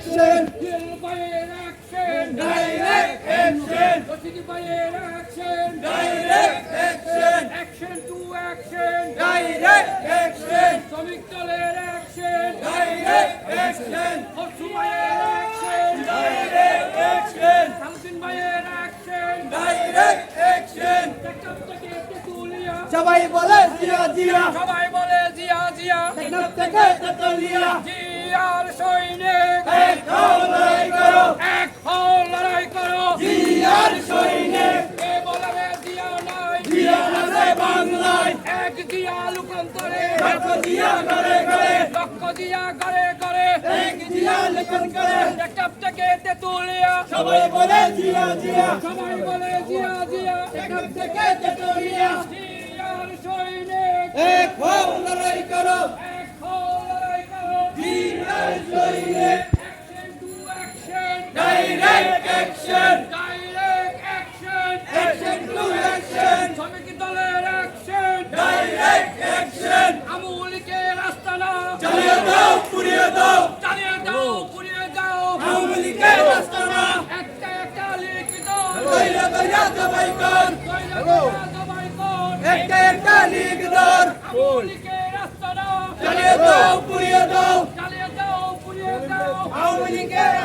action. Fire action. Direct action. Fire action. Direct action. Action to action. Direct action. শ্রমিক দলের action. Direct action. হর্ষু ভাইয়ের action. Direct action. Shamsun ভাইয়ের action. Direct action. Teknaf থেকে তেতুলিয়া। সবাই বলে জিয়া জিয়া। সবাই বলে জিয়া জিয়া। টেকনাফ থেকে তেতুলিয়া। জিয়ার সৈনিক। এক হও লড়াই করো। এক হও লড়াই করো। জিয়ার সৈনিক। এ বলে জিয়া নাই। জিয়া আছে বাংলায়। এক জিয়া লোকান্তরে। লক্ষ জিয়া ঘরে ঘরে। লক্ষ জিয়া ঘরে ঘরে। এক জিয়া লেখন করে। টেকনাফ থেকে তেতুলিয়া। সবাই বলে জিয়া জিয়া। সবাই বলে জিয়া জিয়া। টেকনাফ থেকে তেতুলিয়া। জিয়ার সৈনিক। এক হও লড়াই করো। এক হও লড়াই করো। জিয়ার সৈনিক। Action to action. Direct action. Direct action. Action to action. শ্রমিক দলের action. Direct action. আমুলকের আস্তানা। চালিয়ে দাও পুড়িয়ে দাও। চালিয়ে দাও পুড়িয়ে দাও। আওয়ামী লীগের আস্তানা। একটা একটা লিখ দল। দইরা দইরা জবাই কর। দইরা দইরা জবাই কর। একটা একটা লীগ ধর। আমুলকের আস্তানা। চালিয়ে দাও পুড়িয়ে দাও। চালিয়ে দাও পুড়িয়ে দাও। আওয়ামী লীগের